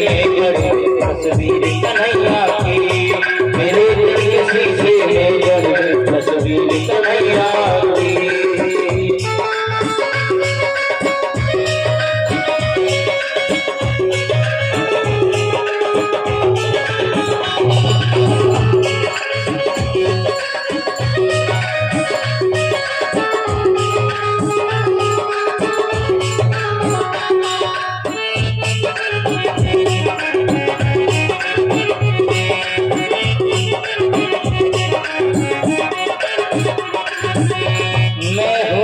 में जड़ी तस्वीर कन्हैया की, मेरे दिल के शीशे में जड़ी तस्वीर कन्हैया की।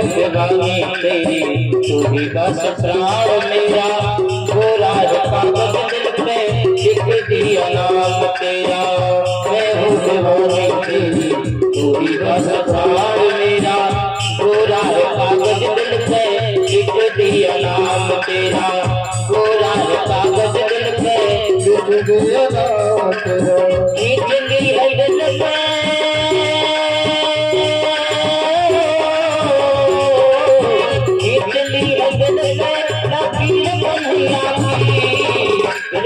दीवानी तेरी तू ही बस प्राण मेरा, गोरा कागज दिल पे लिख दिया नाम तेरा। मैं हूँ दीवानी तेरी तू ही बस प्राण मेरा, गोरा कागज दिल पे लिख दिया नाम तेरा। गोरा कागज दिल पे लिख दिया नाम तेरा। जिंदगी है दिल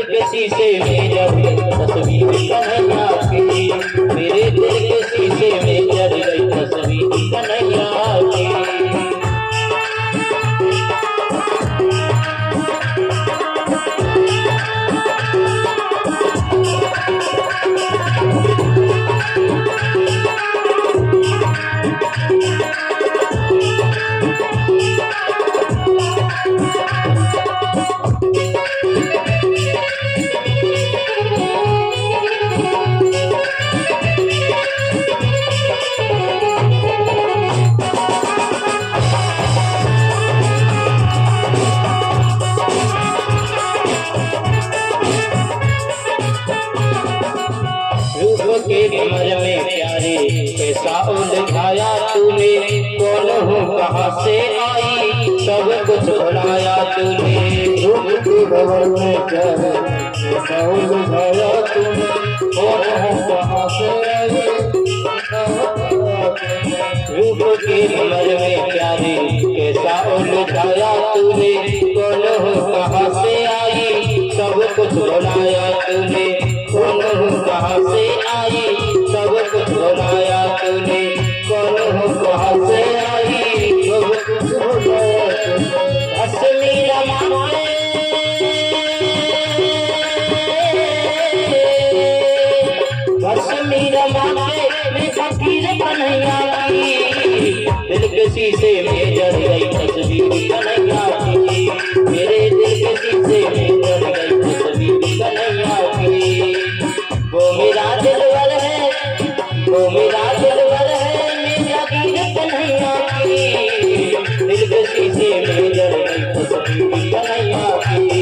पे शीशे में जड़ी तस्वीर कन्हैया की, मेरे दिल के शीशे में जड़ी तस्वीर कन्हैया की। के कमर में प्यारे कैसा उलझाया तूने, कौन हूँ कहाँ से आई सब कुछ भुलाया तूने। रूप के कमर में प्यारे कैसा उलझाया तूने, कौन हूँ कहाँ से आई। रूप के कमर में प्यारे कैसा उलझाया तूने, कौन हूँ कहाँ से आई सब कुछ भुलाया तूने। कौन हूँ कहाँ से आई सब कुछ भुलाया तूने, कौन हूँ कहाँ से आई सब कुछ भुलाया तूने। असली रमाए असली रमाए मैं फकीर कन्हैया की, दिल के शीशे में जड़ गई तस्वीर कन्हैया की, मेरे दिल के शीशे में जड़ गई तस्वीर कन्हैया की। वो मेरा दिलवर है, वो मेरा दिलवर है, मेरा वीर कन्हैया की, दिल के शीशे में जड़ गई तस्वीर कन्हैया की,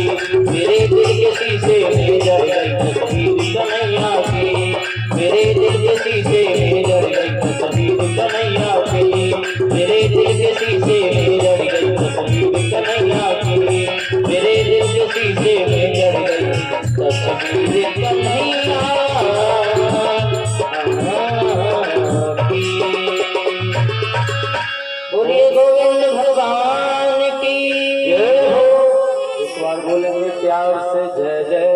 मेरे दिल के शीशे में जड़ गई तस्वीर कन्हैया की, मेरे दिल के शीशे में जड़ गई तस्वीर कन्हैया की, मेरे दिल के शीशे में जड़ गई तस्वीर कन्हैया की, मेरे दिल के शीशे में जड़ गई तस्वीर कन्हैया। बोलिए गोविंद भगवान की जय हो। इस बार बोलेंगे प्यार से जय जय।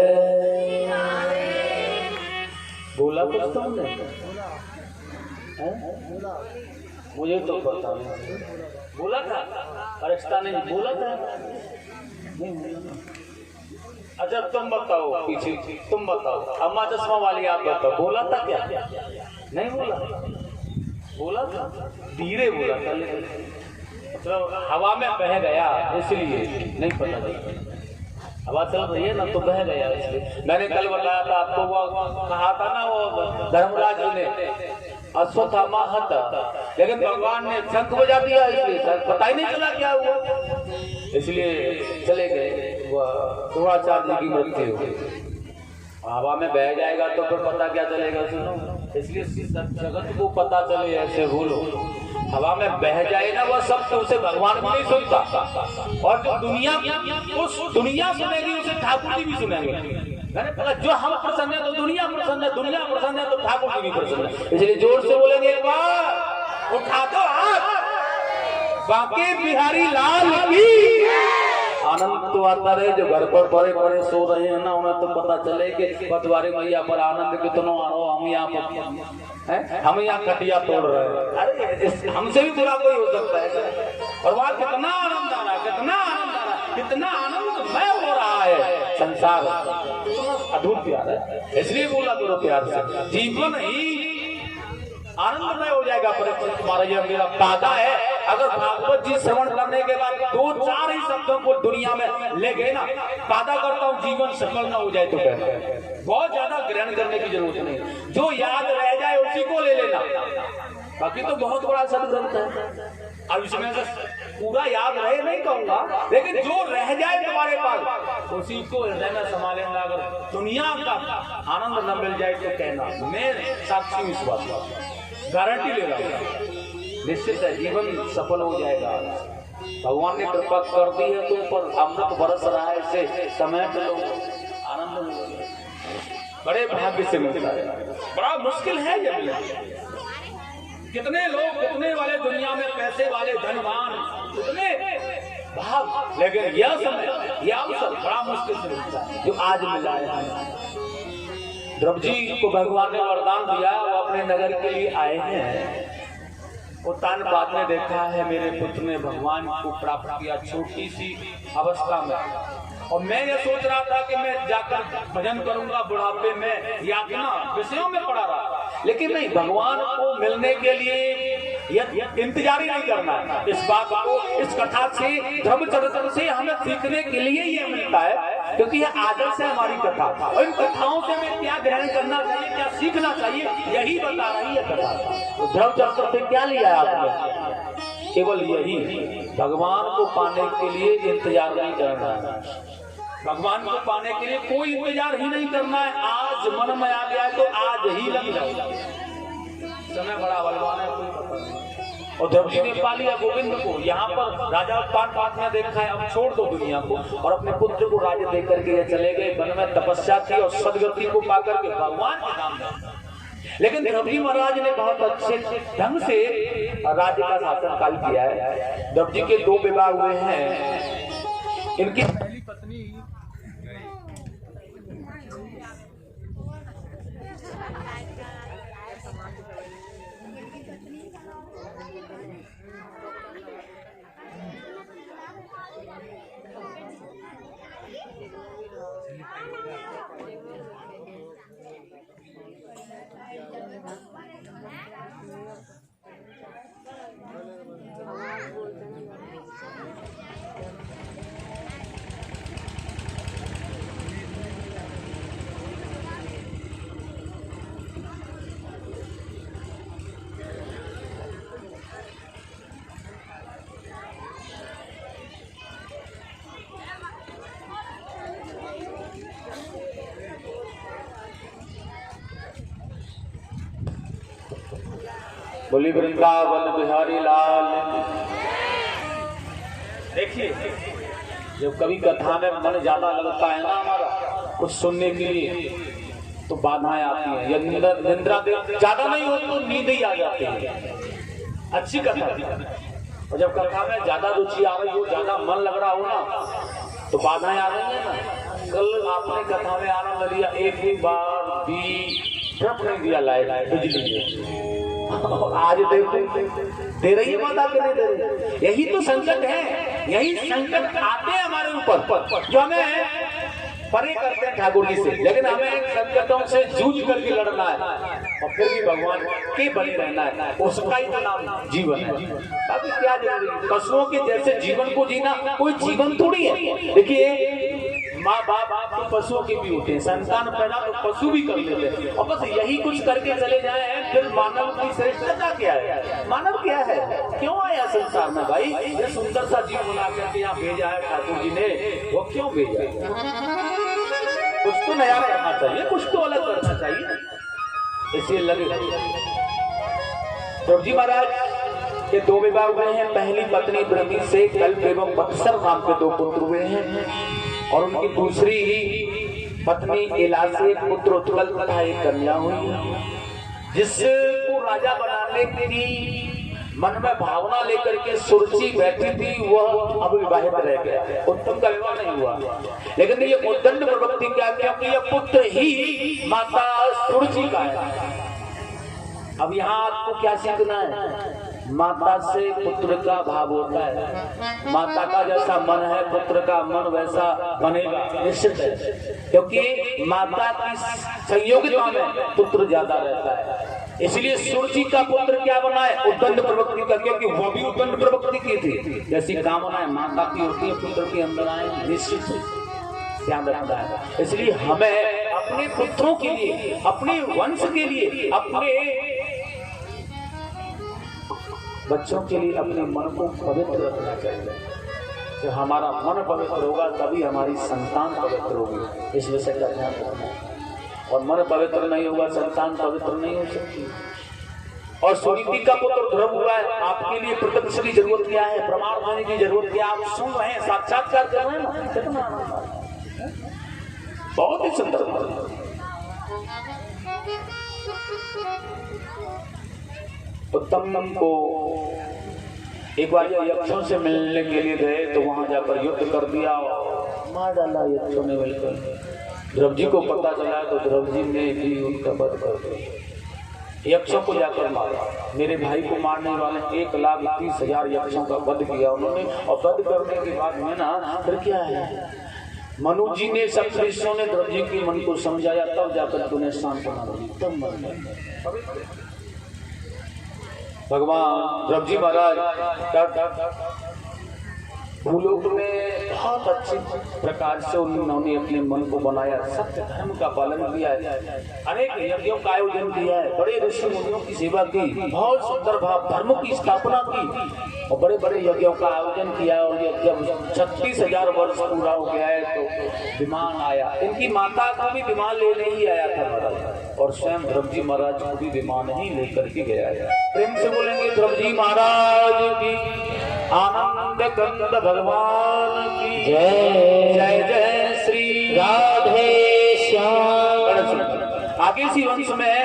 बोला कुछ तुमने? मुझे तो पता नहीं। बोला था अरिस्ता ने बोला था। अच्छा तुम बताओ, पीछे तुम बताओ, अम्मा चश्मा वाली आप बताओ, बोला था क्या? नहीं बोला, बोला था धीरे बोला था, मतलब हवा में बह गया इसलिए नहीं पता चला। हवा चल रही है ना तो बह गया इसलिए। मैंने कल बताया था आपको, वो कहा था ना वो धर्मराज जी ने अश्वत्थामा हता, लेकिन भगवान ने शंख बजा दिया इसलिए पता ही नहीं चला क्या हुआ, इसलिए चले गए। द्रोणाचार्य जी की मृत्यु हो गई। हवा में बह जाएगा तो फिर पता क्या चलेगा? सुनो, इसलिए जगत को पता चले ऐसे बोलो। हवा में बह जाए ना वो सब, तो उसे भगवान भी नहीं सुनता, और जो दुनिया उस दुनिया सुनेगी उसे ठाकुर जी भी सुनेंगे। मैंने कहा जो हम प्रसन्न है तो दुनिया प्रसन्न है, दुनिया प्रसन्न है तो ठाकुर जी भी प्रसन्न है। इसलिए जोर से बोलेंगे एक बार, उठा दो हाथ, बांके बिहारी लाल की। आनंद तो आता रहे, जो घर पर बड़े बड़े सो रहे हैं ना, उन्हें तो पता चले कि पटवारी मैया पर आनंद कितना आ रहा, हम यहाँ पर हम यहाँ खटिया तोड़ रहे हैं। अरे हमसे भी बुरा कोई हो सकता है। और वहाँ कितना आनंद आ रहा है, कितना आनंद आ रहा है, कितना आनंदमय हो रहा है संसार, अद्भुत प्यार है। इसलिए बोला करो प्यार से, जीवन ही आनंदमय हो जाएगा। परीक्षित तुम्हारा यह मेरा दादा है, अगर भागवत जी श्रवण करने के बाद 2-4 ही शब्दों को दुनिया में ले गए ना, वादा करता हूँ जीवन सफल ना हो जाए तो कहते हैं। बहुत ज्यादा ग्रहण करने की जरूरत नहीं, जो याद रह जाए उसी को ले लेना। बाकी तो बहुत बड़ा सदग्रंथ है, अब इसमें से पूरा याद रहे नहीं कहूंगा, लेकिन जो रह जाए तुम्हारे पास उसी को हृदय में समा लेना। अगर दुनिया का आनंद न मिल जाए तो कहना, मैं साक्षी विश्वास गारंटी ले रहा हूँ, निश्चित है जीवन सफल हो जाएगा। भगवान ने कृपा कर दी है तुम पर, अमृत बरस रहा है, इसे समय में लो, आनंद बड़े भाग्य से मिलता है। बड़ा मुश्किल है ये। कितने लोग, कितने वाले दुनिया में पैसे वाले धनवान, कितने भाग, लेकिन यह समय, यह अवसर बड़ा मुश्किल से मिलता है जो आज मिला है। ध्रुव जी को भगवान ने वरदान दिया, वो अपने नगर के लिए आए हैं। वो तान बाद में देखा है मेरे पुत्र ने भगवान को प्राप्त किया छोटी सी अवस्था में, और मैं ये सोच रहा था कि मैं जाकर भजन करूंगा बुढ़ापे में, यातना विषयों में पड़ा रहा। लेकिन नहीं, भगवान को मिलने के लिए इंतजार ही नहीं करना है। इस बात को, इस कथा से, धर्मचरित्र से हमें सीखने के लिए ये मिलता है, क्योंकि यह आदर्श है हमारी कथा। और इन कथाओं से हमें क्या ग्रहण करना चाहिए, क्या सीखना चाहिए, यही बता रही है कथा। तो धर्मचरित्र से क्या लिया है आपने? केवल यही, भगवान को पाने के लिए इंतजार नहीं करना है। भगवान को पाने के लिए कोई इंतजार ही नहीं करना है। आज मन में आ गया है तो आज ही लग जाओ। समय बड़ा बलवान है, कोई पता नहीं। और ध्रुव जी ने पा लिया गोविंद को। यहाँ पर राजा पाठ में देखा है, अब छोड़ दो दुनिया को, और अपने पुत्र को राज्य देकर के चले गए, वन में तपस्या की और सदगति को पाकर के भगवान के नाम दिया। लेकिन ध्रुव जी महाराज ने बहुत अच्छे ढंग से राज्य का शासनकाल किया है। ध्रुव जी के 2 विवाह हुए हैं। इनकी पहली पत्नी बोली वृंदावन बिहारी लाल। देखिए, जब कभी कथा में मन ज्यादा लगता है ना हमारा कुछ सुनने के लिए, तो बाधाएं आती हैं, या निंद्रा ज्यादा नहीं हो तो नींद ही आ जाती है। अच्छी कथा थी, और जब कथा में ज्यादा रुचि आ रही हो, ज्यादा मन लग रहा हो ना, तो बाधाएं आ रही है ना। कल आपने कथा में आनंद लिया, एक ही बार भी ट्रक नहीं दिया लाइट बिजली, आज देखो दे रही है माता के नहीं दे रही। यही तो संकट है, यही संकट आते हैं हमारे ऊपर, जो हमें परे करते हैं ठाकुर जी से। लेकिन हमें संकटों से जूझ करके लड़ना है, और फिर भी भगवान के बने रहना है। उसका ही तो नाम जीवन है। बाकी क्या जरूरी, पशुओं के जैसे जीवन को जीना कोई जीवन थोड़ी है। देखिए, माँ बाप तो पशुओं के भी होते हैं, संतान पैदा तो पशु भी कर लेते हैं, और बस यही कुछ करके चले जाए, फिर मानव की श्रेष्ठता क्या है? मानव क्या है? क्यों आया संसार में भाई? ये सुंदर सा जीव बना करके यहाँ भेजा है ठाकुर जी ने, वो क्यों भेजा है? कुछ तो नया करना चाहिए, कुछ तो अलग करना चाहिए, इसलिए लगे। ध्रुव जी महाराज के 2 विवाह हुए हैं। पहली पत्नी ब्रह्मी से कल्प एवं बत्सर नाम के 2 पुत्र हुए हैं, और उनकी दूसरी पत्नी इला से पुत्र उत्कल तथा एक कन्या हुई, जिसको राजा बनाने की मन में भावना लेकर के सुरुचि बैठी थी, वह अब विवाहित रह गया, उत्तम का विवाह नहीं हुआ। लेकिन ये उद्दंड प्रवृत्ति क्या, क्योंकि यह पुत्र ही माता सुरुचि का है। अब यहाँ आपको क्या सीखना है? माता से पुत्र का भाव होता है, माता का जैसा मन है पुत्र का मन वैसा बनेगा, निश्चित है। क्योंकि माता की संयोगिता में पुत्र ज्यादा रहता है। इसलिए सुरुचि का पुत्र क्या बना है? उद्दंड प्रवृत्ति का, क्योंकि वो भी उद्दंड प्रवृत्ति की थी। जैसी कामनाएं माता की होती है पुत्र के अंदर आए, निश्चित ध्यान रखना है। इसलिए हमें अपने पुत्रों के लिए, अपने वंश के लिए, अपने बच्चों के लिए अपने मन को पवित्र रखना चाहिए। तो हमारा मन पवित्र होगा तभी हमारी संतान पवित्र होगी। इस विषय का ध्यान रखना। और मन पवित्र नहीं होगा, संतान पवित्र नहीं हो सकती। और सुनीति का पुत्र ध्रुव हुआ है, आपके लिए प्रत्यक्ष की जरूरत क्या है? प्रमाण होने की जरूरत क्या? आप सुन रहे हैं, साक्षात्कार कर रहे हैं, कितना बहुत ही सुंदर। उत्तम को एक बार यक्षों से मिलने के लिए गए तो वहां जाकर युद्ध कर दिया, मार डाला यक्षों ने मिलकर। ध्रुव जी को पता चला तो ध्रुव जी ने भी उनका वध कर दिया, यक्षों को जाकर मारा। मेरे भाई को मारने वाले 1,30,000 यक्षों का वध किया उन्होंने। और वध करने के बाद में ना फिर क्या है, मनु जी ने, सब ऋषियों ने ध्रुव जी के मन को समझाया, तब जाकर उन्हें शांत बना दिया, तब मन। भगवान ध्रुव जी महाराज भूलोक में बहुत अच्छे प्रकार से उन्होंने अपने मन को बनाया, सत्य धर्म का पालन किया है, अनेक यज्ञों का आयोजन किया है, बड़े ऋषि मुनियों की सेवा की, बहुत सुंदर भाव धर्म की स्थापना की और बड़े बड़े यज्ञों का आयोजन किया। और ये जब 36,000 वर्ष पूरा हो गया है तो विमान आया। इनकी माता को भी विमान लेने ही आया था महाराज, और स्वयं ध्रुव जी महाराज को भी विमान ही लेकर के गया है। प्रेम से बोलेंगे ध्रुव जी महाराज की, आनंद कंद भगवान की जय। जय जय श्री राधे श्याम। आगे इसी वंश में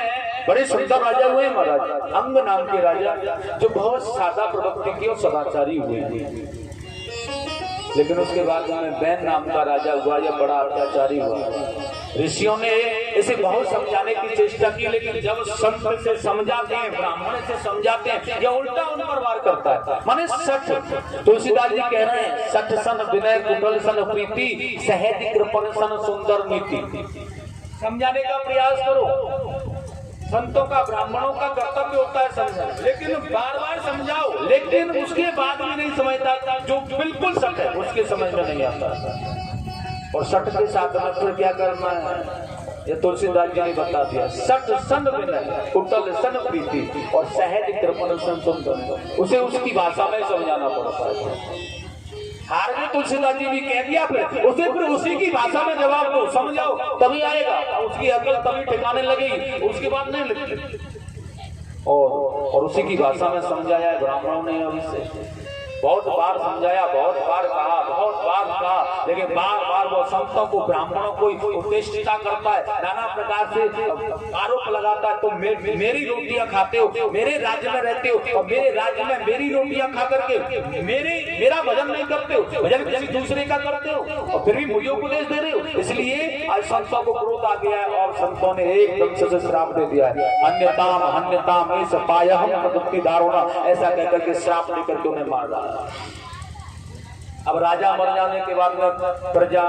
बड़े सुंदर राजा हुए महाराज, अंग नाम के राजा, जो बहुत सादा प्रवृत्ति की और सदाचारी हुए। लेकिन उसके बाद में बैन नाम का राजा हुआ, यह बड़ा अत्याचारी हुआ। ऋषियों ने इसे बहुत समझाने की चेष्टा की, लेकिन जब संत से समझाते हैं, ब्राह्मण से समझाते हैं, यह उल्टा उन पर वार करता है। माने सठ, तुलसीदास जी कह रहे हैं, सठ सन विनय कुशल सन प्रीति, सहज कृपण सन सुंदर नीति। समझाने का प्रयास करो। संतों का, ब्राह्मणों का कर्तव्य होता है समझाना, लेकिन बार बार समझाओ, लेकिन उसके बाद भी नहीं समझता। जो बिल्कुल सच है उसके समझ में नहीं आता। और सठ के साथ में फिर क्या करना है, ये तुलसीदास जी ने बता दिया। सठ सन विनय कुशल सन प्रीति और सहज कृपण सन सुंदर, उसे उसकी भाषा में समझाना पड़ता है। हार गए तुलसीदास जी भी कह दिया, फिर उसी की भाषा में जवाब दो, समझाओ, तभी आएगा, उसकी अकल तभी ठिकाने लगेगी, उसके बाद नहीं लगेगी। और उसी की भाषा में समझाया है ब्राह्मणों ने। अभी से बहुत बार समझाया, बहुत बार कहा, बहुत बार कहा, लेकिन बार बार वो संतों को, ब्राह्मणों को उपदेष्टा करता है, नाना प्रकार से आरोप लगाता है। तो मेरी रोटियां खाते हो, मेरे राज्य में रहते हो, और मेरे राज्य में मेरी रोटियां खा करके मेरा भजन नहीं करते हो, भजन किसी दूसरे का करते हो, और फिर भी मुझे उपदेश दे रहे हो। इसलिए आज संतों को क्रोध आ गया है और संतों ने एकदम से श्राप दे दिया है। अन्यताम अन्यताम इस पायहम प्रवृत्ति दारुणा, ऐसा कहकर के श्राप देकर के उन्हें मार डाला। अब राजा मर जाने के बाद में प्रजा